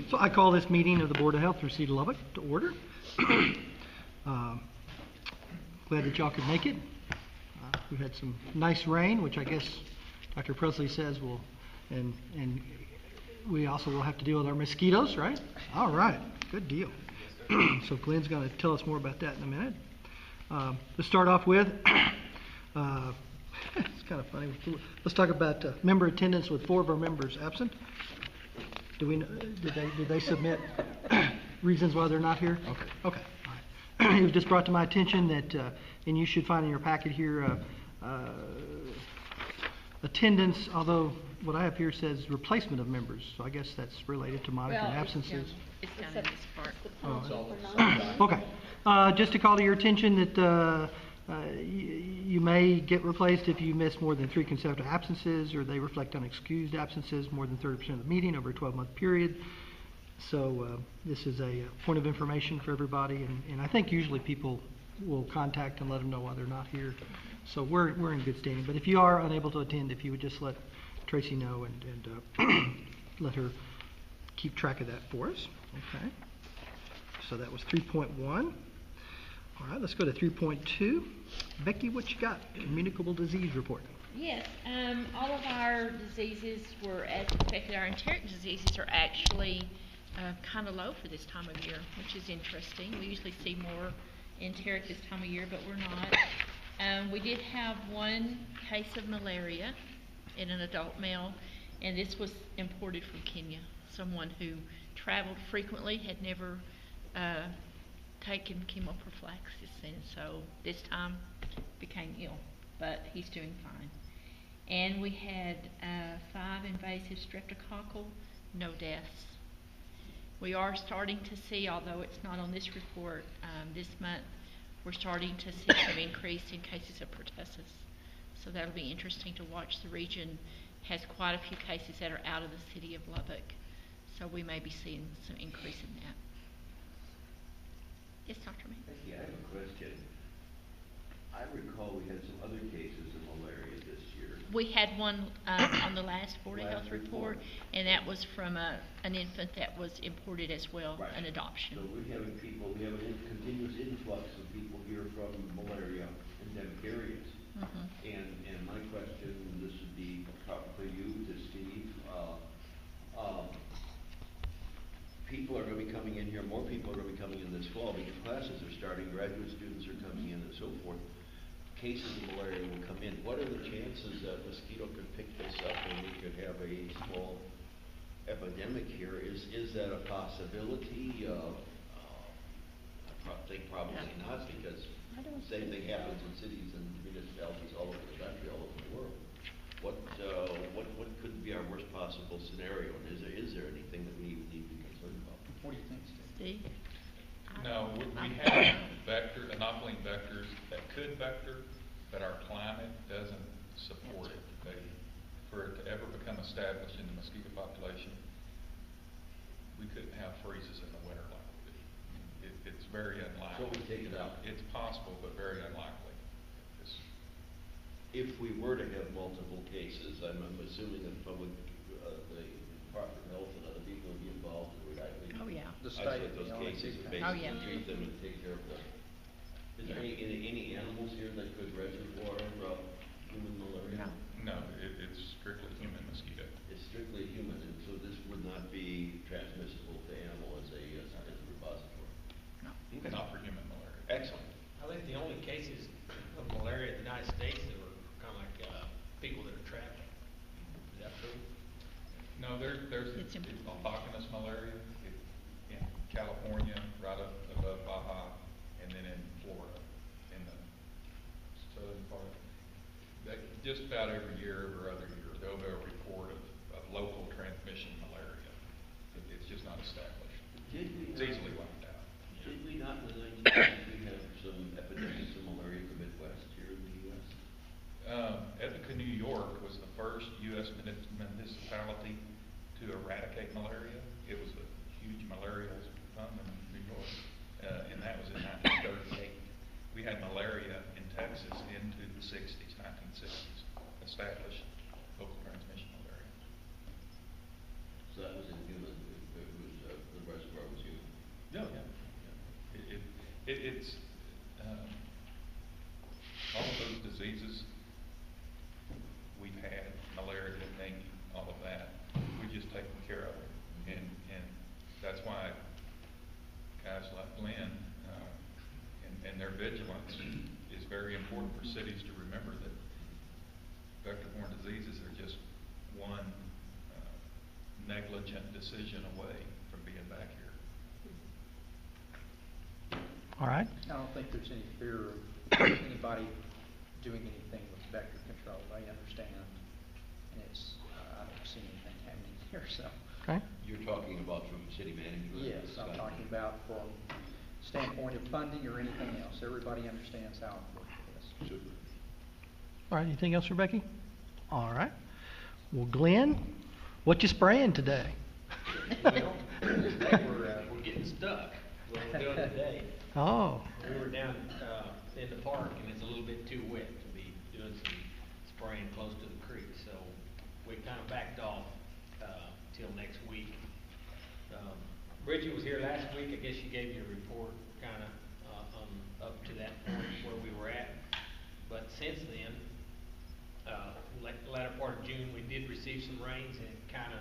So I call this meeting of the Board of Health for City of Lubbock to order. Glad that y'all could make it. We had some nice rain, which I guess Dr. Presley says will, and we also will have to deal with our mosquitoes, right? All right, good deal. So Glenn's going to tell us more about that in a minute. To start off with, it's kind of funny. Let's talk about member attendance with 4 of our members absent. Did they submit reasons why they're not here? Okay. All right. It was just brought to my attention that, and you should find in your packet here, attendance, although what I have here says replacement of members, so I guess that's related to monitoring absences. It's down in this part. Okay. Just to call to your attention that you may get replaced if you miss more than 3 consecutive absences, or they reflect unexcused absences more than 30% of the meeting over a 12-month period. So this is a point of information for everybody, and I think usually people will contact and let them know why they're not here. So we're in good standing. But if you are unable to attend, if you would just let Tracy know and let her keep track of that for us. Okay. So that was 3.1. All right, let's go to 3.2. Becky, what you got? Communicable disease report. Yes, all of our diseases were as expected. Our enteric diseases are actually kind of low for this time of year, which is interesting. We usually see more enteric this time of year, but we're not. We did have 1 case of malaria in an adult male, and this was imported from Kenya. Someone who traveled frequently, had never taken chemoprophylaxis, and so this time became ill, but he's doing fine. And we had 5 invasive streptococcal, no deaths. We are starting to see, although it's not on this report this month, we're starting to see some increase in cases of pertussis. So that'll be interesting to watch. The region has quite a few cases that are out of the city of Lubbock, so we may be seeing some increase in that. Yes, Dr. May? Becky, I have a question. I recall we had some other cases of malaria this year. We had one on the last Board of Health report, and that was from an infant that was imported as well, right. An adoption. So we have a continuous influx of people here from malaria endemic areas. Mm-hmm. And my question, this would be probably you to Steve. People are going to be coming in here, more people are going to be coming in this fall because classes are starting, graduate students are coming in and so forth. Cases of malaria will come in. What are the chances that mosquito could pick this up and we could have a small epidemic here? Is that a possibility? I think probably not, because the same thing happens in cities and municipalities all over the country, all over the world. What could be our worst possible scenario? And is there anything that we need to be concerned about? What do you think, Steve? No, we have inoculant vectors that could vector, but our climate doesn't support it. For it to ever become established in the mosquito population, we couldn't have freezes in the winter like we do. It's very unlikely. So we take it out. It's possible, but very unlikely. If we were to have multiple cases, I'm assuming that the Department of Health and other people would be involved and would isolate those cases and basically treat them and take care of them. Is there any animals here that could reservoir human malaria? No, it's strictly human mosquito. It's strictly human, and so this would not be transmissible to animal as a repository? No, not for human malaria. Excellent. I think the only cases of malaria in the United States that were kind of like people that are traveling. Is that true? No, there's autochthonous malaria in California, right up above Baja, and then in Florida, in the southern part. Just about every year or other year, there'll be a report of local transmission malaria. It's just not established. It's easily wiped out. Did we not in the 1990s we have some epidemics of malaria in the Midwest here in the U.S.? Ithaca, New York was the first U.S. municipality to eradicate malaria. It was a huge malaria problem in New York, and that was in 1938. We had malaria in Texas into the 1960s, established local transmission malaria. So that was in human, it was It's, all of those diseases we've had, malaria, dengue, all of that, we just taken care of. And that's why guys like Glenn, and their vigilance is very important for cities to remember that vector-borne diseases are just one negligent decision away from being back here. All right. I don't think there's any fear of anybody doing anything with vector control. They understand, and it's, I don't see anything happening here, so. Okay. You're talking about from city manager? Yes, I'm talking about from standpoint of funding or anything else. Everybody understands how important it is. Super. All right. Anything else, Rebecca? All right. Well, Glenn, what you spraying today? Well, today we're getting stuck. What we're doing today. Oh. We were down in the park, and it's a little bit too wet to be doing some spraying close to the creek, so we kind of backed off till next week. Bridget was here last week. I guess she gave you a report kind of up to that point where we were at. But since then, latter part of June, we did receive some rains and kind of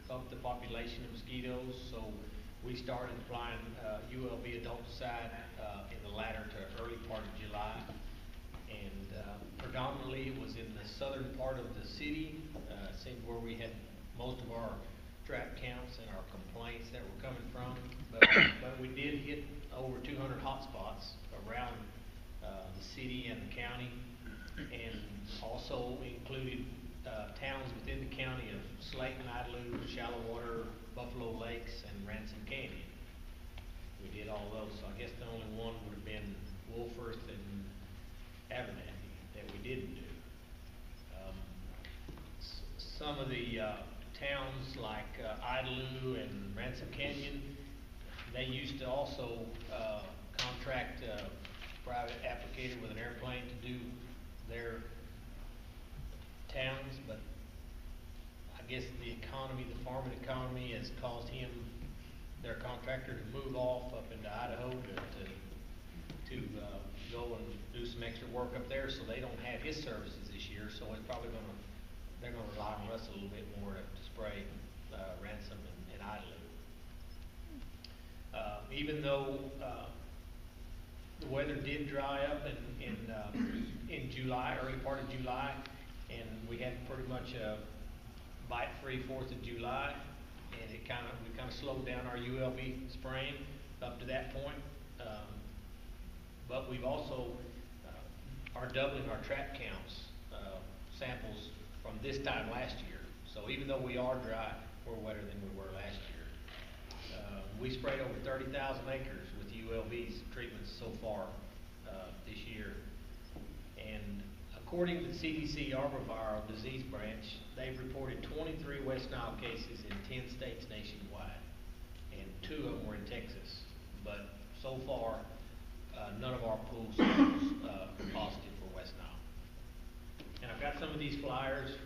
upped the population of mosquitoes. So we started applying ULB adulticide in the latter to early part of July. And predominantly it was in the southern part of the city, seemed where we had most of our trap counts and our complaints that were coming from. But we did hit over 200 hotspots around the city and the county, and also included towns within the county of Slayton, Idlew, Shallow Water, Buffalo Lakes, and Ransom Canyon. We did all those, so I guess the only one would have been Wolfforth and Abernathy that we didn't do. Some of the towns like Idlew and Ransom Canyon, they used to also contract a private applicator with an airplane to do their towns, but I guess the economy, the farming economy, has caused their contractor to move off up into Idaho to go and do some extra work up there, so they don't have his services this year. So it's probably they're gonna rely on us a little bit more to spray Ransom and Idlew. Even though the weather did dry up in July, early part of July, and we had pretty much a bite-free 4th of July, and we kind of slowed down our ULB spraying up to that point. But we've also are doubling our trap counts samples from this time last year. So even though we are dry, we're wetter than we were last year. We sprayed over 30,000 acres with ULB's treatments so far this year. And according to the CDC Arboviral Disease Branch, they've reported 23 West Nile cases in 10 states nationwide, and 2 of them were in Texas. But so far, none of our pool samples are positive for West Nile. And I've got some of these flyers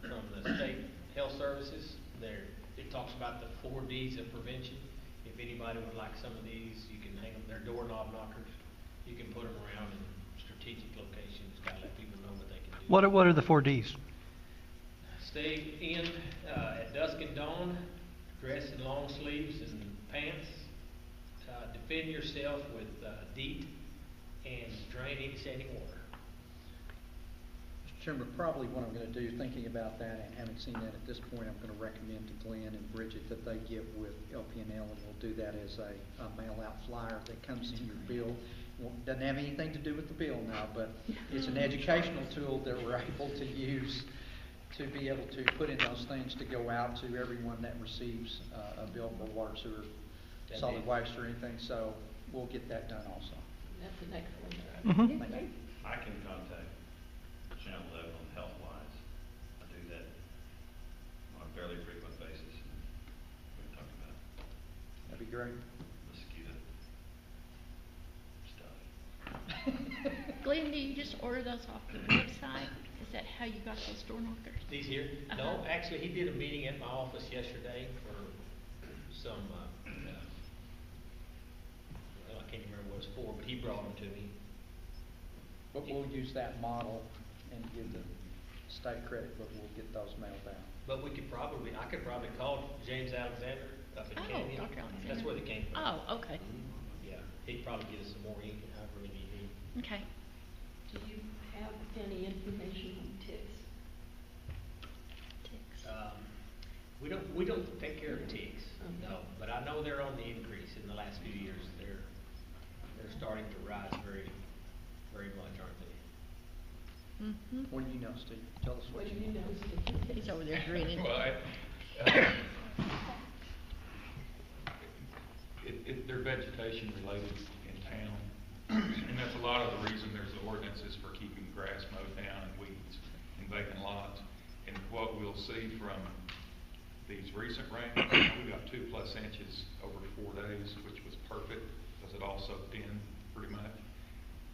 from the state health services. It talks about the 4 Ds of prevention. If anybody would like some of these, you can hang them. They're doorknob knockers. You can put them around in strategic locations. Got to let people know what they can do. What are the 4 Ds? Stay in at dusk and dawn. Dress in long sleeves and pants. Defend yourself with DEET, and drain any standing water. Mr. Chairman, probably what I'm going to do, thinking about that and having seen that at this point, I'm going to recommend to Glenn and Bridget that they get with LPNL, and we'll do that as a mail-out flyer that comes in your bill. Doesn't have anything to do with the bill now, but it's an educational tool that we're able to use to be able to put in those things to go out to everyone that receives a bill for water, sewer, solid waste or anything. So we'll get that done also. That's an excellent. I can contact Channel 11 on health-wise. I do that on a fairly frequent basis. We can talk about That'd be great. mosquito stuff. Glenn, do you just order those off the website? Is that how you got those door knockers? These here? No, actually, he did a meeting at my office yesterday for some, well, I can't even remember what it's for, but he brought them to me. But we'll use that model and give the state credit, but we'll get those mailed out. But I could probably call James Alexander up in Oh, Canyon. Dr. Alexander. That's where they came from. Oh, okay, Yeah, he'd probably get us some more ink, however many you need. okay. Do you have any information on ticks? Ticks. We don't take care of ticks, Okay. no, but I know they're on the increase in the last few years. They're starting to rise very, very much, aren't they? Mm-hmm. What do you know, Steve? Tell us What what do you you know. know, Steve? He's over there grinning. Well, they're vegetation related in town, and that's a lot of the reason there's the ordinances for keeping grass mowed down and weeds and vacant lots. And what we'll see from these recent rains, we got 2+ inches over 4 days, which was perfect because it all soaked in pretty much.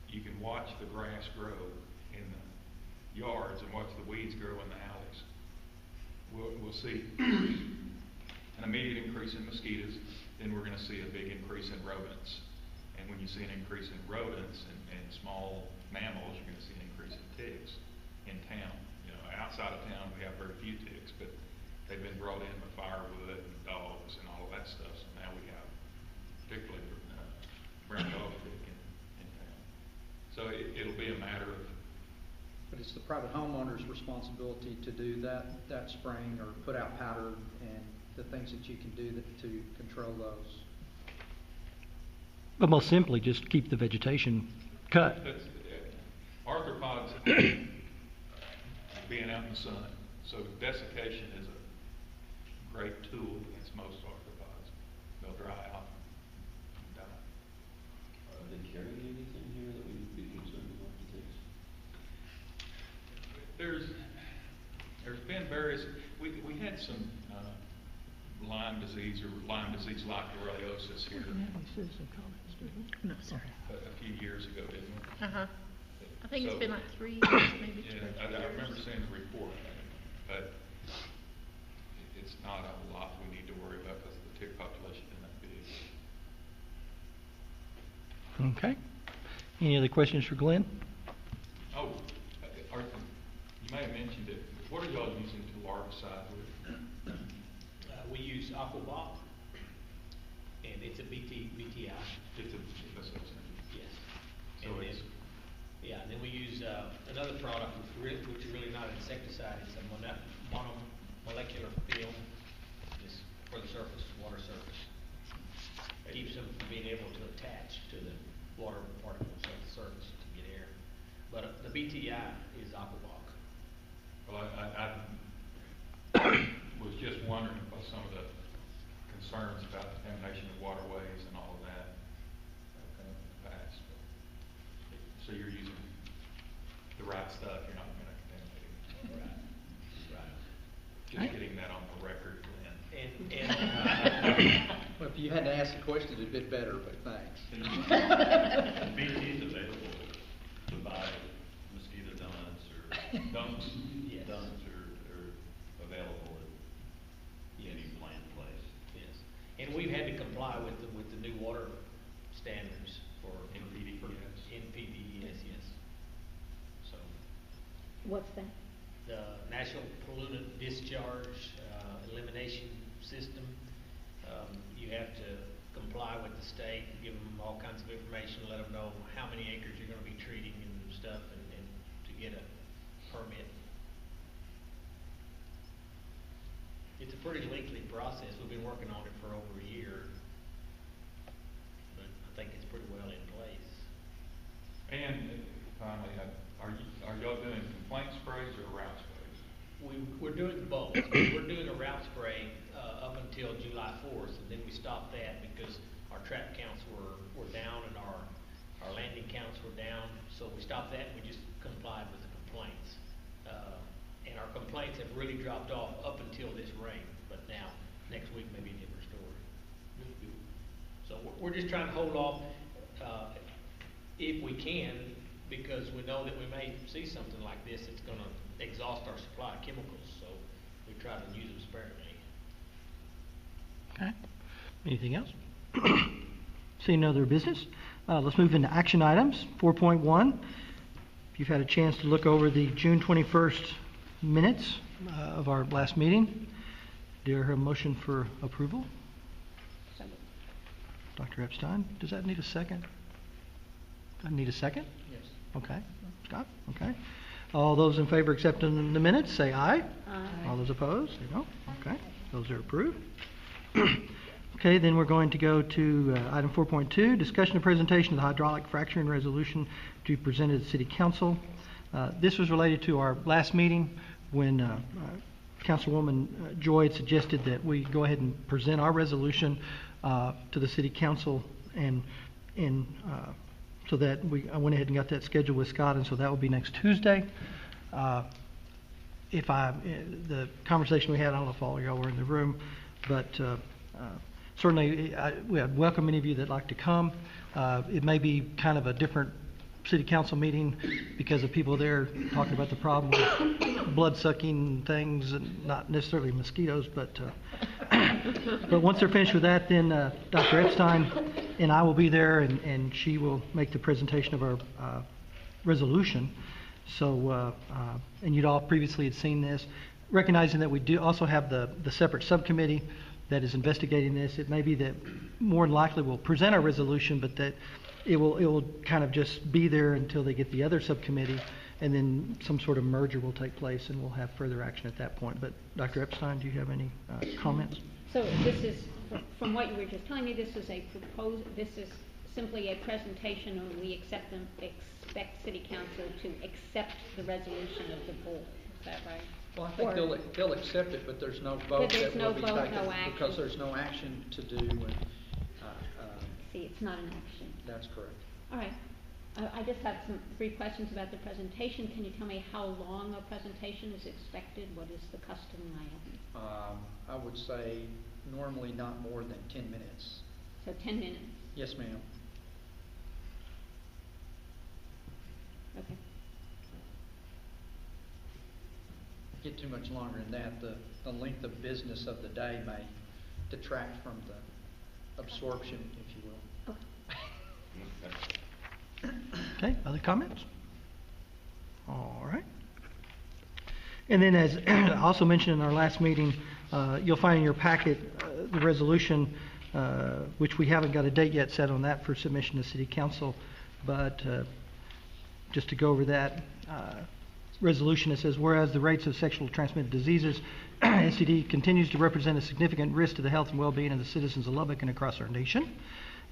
You can watch the grass grow in the yards and watch the weeds grow in the alleys. We'll see an immediate increase in mosquitoes, then we're going to see a big increase in rodents. And when you see an increase in rodents and small mammals, you're going to see an increase in ticks in town. You know, outside of town, we have very few ticks, but they've been brought in with firewood and dogs and all of that stuff. So now we have particularly brown dog tick in town. So it'll be a matter of. But it's the private homeowner's responsibility to do that spraying or put out powder and the things that you can do to control those. But most simply, just keep the vegetation cut. That's, arthropods being out in the sun. So desiccation is a great tool against most arthropods. They'll dry out and die. Are they carrying anything here that we need to be concerned about the ticks? There's been various, we had some Lyme disease or Lyme disease-like borreliosis here No, sir. a few years ago, didn't we? Uh-huh. I think it's So- been like 3 years, maybe 2 Yeah, I years. remember seeing the report, but it's not a lot we need to worry about because the tick population isn't that big. Okay. Any other questions for Glenn? Oh, you may have mentioned it. What are y'all using to larvicide with? We use Aquabot, and it's a BTI. It's that's what I'm saying. Yes. So And it's, then, yeah, and then we use another product which is really not an insecticide. It's a monomolecular film, just for the surface, water surface. Keeps them from being able to attach to the water particles of the surface to get air. But the BTI is Aquabot. well, I was just wondering about some of the concerns about contamination of waterways and all of that in the past. So you're using the right stuff, you're not going to contaminate it. Right. Right. Just getting that on the record, Glenn. And Well, if you had to ask the question, it'd been better, but thanks. BT is available to buy mosquito donuts or Dumps. yes. dunks are available at any planned place. Yes, and we've had to comply with the new water standards for NPDES. NPDES, yes. So, What's that? the National Pollutant Discharge Elimination System, you have to comply with the state, give them all kinds of information, let them know how many acres you're gonna be treating and stuff, and to get a permit. It's a pretty lengthy process. We've been working on it for over a year, but I think it's pretty well in place. And finally, are y'all doing complaint sprays or route sprays? We're doing both. We're doing a route spray up until July 4th, and then we stopped that because our trap counts were down and our landing counts were down. So we stopped that and we just complied with the complaints. And our complaints have really dropped off up until this rain, but now, next week may be a different story. So we're just trying to hold off if we can, because we know that we may see something like this that's going to exhaust our supply of chemicals, so we try to use them sparingly. Okay. Anything else? Seeing no other business, Let's move into action items. 4.1, if you've had a chance to look over the June 21st minutes of our last meeting, do I hear a motion for approval? Dr. Epstein, does that need a second? Does that need a second? Yes. Okay. Scott? Okay. All those in favor of accepting the minutes, say aye. Aye. All those opposed, say no. Okay. Those are approved. Okay, then we're going to go to item 4.2, discussion and presentation of the hydraulic fracturing resolution to be presented to City Council. This was related to our last meeting when Councilwoman Joy had suggested that we go ahead and present our resolution to the City Council, and so that I went ahead and got that scheduled with Scott, and so that will be next Tuesday. The conversation we had, I don't know if all of y'all were in the room, but certainly we welcome any of you that like to come. It may be kind of a different City Council meeting because of people there talking about the problem with blood-sucking things, and not necessarily mosquitoes, but once they're finished with that, then Dr. Epstein and I will be there, and she will make the presentation of our resolution. So, and you'd all previously had seen this. Recognizing that we do also have the separate subcommittee that is investigating this, it may be that more than likely we'll present our resolution, but that it will kind of just be there until they get the other subcommittee, and then some sort of merger will take place, and we'll have further action at that point. But Dr. Epstein, do you have any comments? So this is, from what you were just telling me, this is simply a presentation, or we expect City Council to accept the resolution of the board. Is that right? Well, I think they'll accept it, but there's no vote there's that no will be vote, taken no action. because there's no action to do. And, See, it's not an action. that's correct. All right. I just have 3 questions about the presentation. Can you tell me how long a presentation is expected? What is the custom? I would say normally not more than 10 minutes. So 10 minutes. Yes, ma'am. Okay. Get too much longer than that, the length of business of the day may detract from the absorption, if you will. Okay, other comments? All right. And then, as I also mentioned in our last meeting, you'll find in your packet the resolution, which we haven't got a date yet set on that for submission to City Council, but just to go over that resolution, it says, whereas the rates of sexually transmitted diseases, STD, continues to represent a significant risk to the health and well-being of the citizens of Lubbock and across our nation,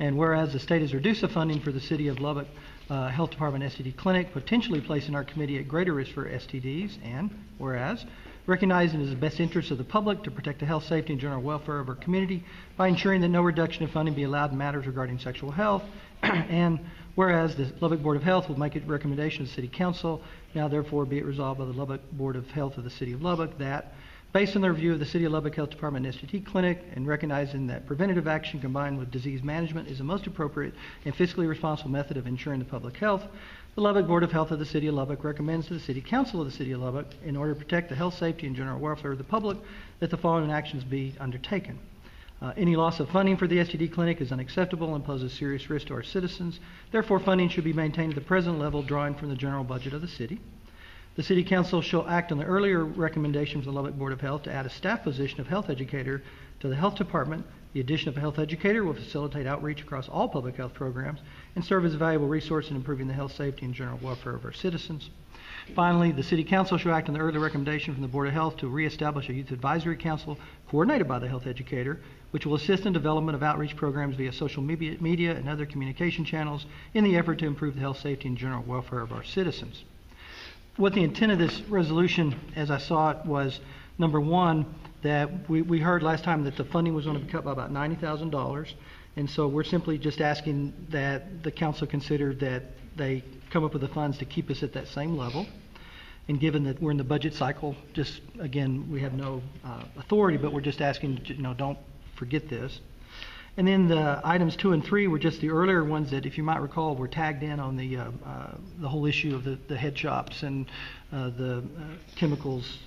and whereas the state has reduced the funding for the City of Lubbock Health Department STD clinic, potentially placing our committee at greater risk for STDs, and whereas recognizing it is the best interest of the public to protect the health, safety, and general welfare of our community by ensuring that no reduction in funding be allowed in matters regarding sexual health, and whereas the Lubbock Board of Health will make a recommendation to the City Council, now therefore be it resolved by the Lubbock Board of Health of the City of Lubbock that, based on the review of the City of Lubbock Health Department STD clinic, and recognizing that preventative action combined with disease management is the most appropriate and fiscally responsible method of ensuring the public health, the Lubbock Board of Health of the City of Lubbock recommends to the City Council of the City of Lubbock, in order to protect the health, safety, and general welfare of the public, that the following actions be undertaken. Any loss of funding for the STD clinic is unacceptable and poses serious risk to our citizens. Therefore, funding should be maintained at the present level, drawing from the general budget of the city. The City Council shall act on the earlier recommendation of the Lubbock Board of Health to add a staff position of health educator to the health department. The addition of a health educator will facilitate outreach across all public health programs and serve as a valuable resource in improving the health, safety, and general welfare of our citizens. Finally, the City Council shall act on the earlier recommendation from the Board of Health to reestablish a youth advisory council coordinated by the health educator, which will assist in development of outreach programs via social media and other communication channels in the effort to improve the health, safety, and general welfare of our citizens. What the intent of this resolution, as I saw it, was, number one, that we heard last time that the funding was going to be cut by about $90,000, and so we're simply just asking that the council consider that they come up with the funds to keep us at that same level. And given that we're in the budget cycle, just again, we have no authority, but we're just asking, don't forget this. And then the items 2 and 3 were just the earlier ones that, if you might recall, were tagged in on the whole issue of the head shops and the chemicals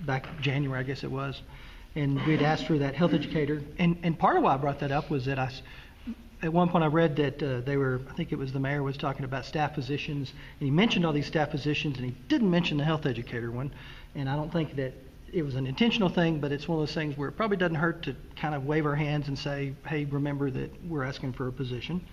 back January, I guess it was. And we had asked for that health educator. And part of why I brought that up was that at one point I read that I think it was the mayor was talking about staff positions, and he mentioned all these staff positions, and he didn't mention the health educator one. And I don't think that it was an intentional thing, but it's one of those things where it probably doesn't hurt to kind of wave our hands and say, hey, remember that we're asking for a position.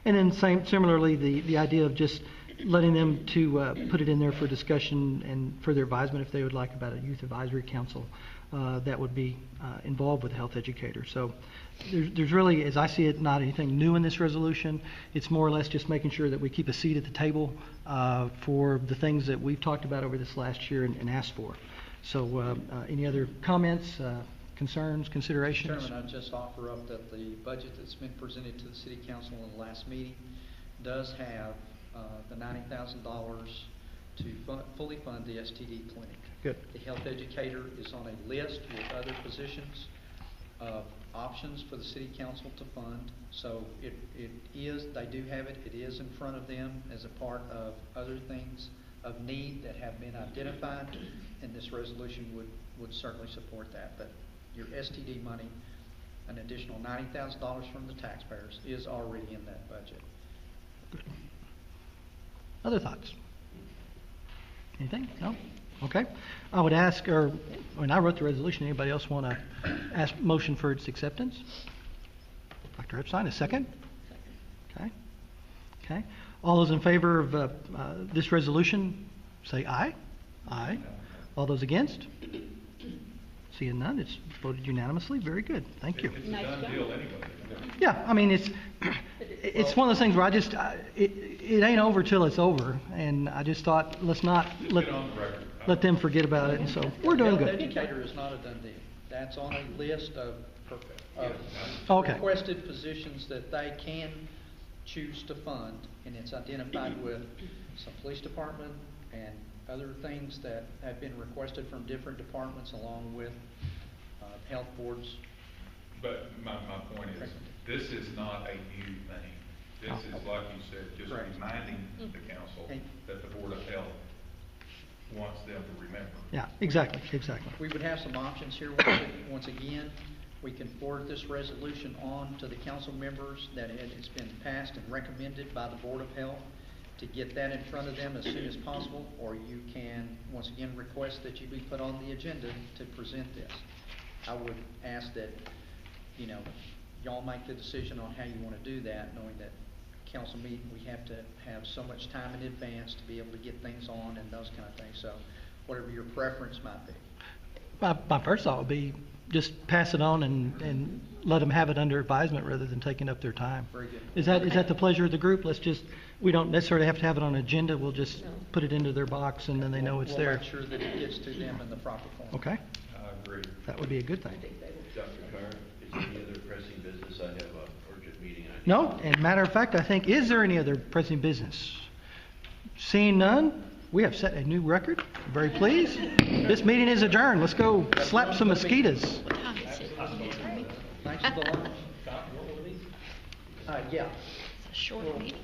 And then similarly, the idea of just letting them to put it in there for discussion and further advisement if they would like about a youth advisory council that would be involved with a health educator. So there's really, as I see it, not anything new in this resolution. It's more or less just making sure that we keep a seat at the table for the things that we've talked about over this last year and asked for. So any other comments, concerns, considerations? Chairman, I'd just offer up that the budget that's been presented to the City Council in the last meeting does have the $90,000 to fully fund the STD clinic. Good. The health educator is on a list with other positions of options for the City Council to fund. So it is, they do have it. It is in front of them as a part of other things of need that have been identified, and this resolution would certainly support that. But your STD money, an additional $90,000 from the taxpayers, is already in that budget. Good. Other thoughts? Anything? No? Okay. I would ask, or when I wrote the resolution, anybody else want to ask motion for its acceptance? Dr. Epstein, a second? Okay. Okay. All those in favor of this resolution, say aye. Aye. All those against? Seeing none, it's voted unanimously. Very good. Thank you. It's a done deal anyway. Yeah, I mean, it's one of those things where it ain't over till it's over, and I just thought, let's not let them forget about it, and so we're doing The health good. educator is not a done deal. That's on a list of Okay. requested positions that they can choose to fund, and it's identified with some police department and other things that have been requested from different departments along with health boards. But my point is, this is not a new thing. This is, like you said, just Correct. reminding the council that the Board of Health wants them to remember. Yeah, exactly. We would have some options here. Once again, we can forward this resolution on to the council members that it's been passed and recommended by the Board of Health to get that in front of them as soon as possible, or you can, once again, request that you be put on the agenda to present this. I would ask that, y'all make the decision on how you want to do that, knowing that council meeting, we have to have so much time in advance to be able to get things on and those kind of things. So whatever your preference might be. My first thought would be just pass it on and let them have it under advisement rather than taking up their time. Very good. Is that the pleasure of the group? We don't necessarily have to have it on an agenda. We'll just put it into their box and then they know it's there. We'll make sure that it gets to them in the proper form. Okay, I agree. that would be a good thing. Dr. Carr, is there any other pressing business? I have an urgent meeting. No, and matter of fact, I think, is there any other pressing business? Seeing none, we have set a new record. I'm very pleased. This meeting is adjourned. Let's go slap some mosquitoes. What time is it? Thanks for the lunch. Yeah. It's a short meeting.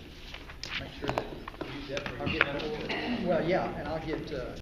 Make sure that I'll get, and I'll get,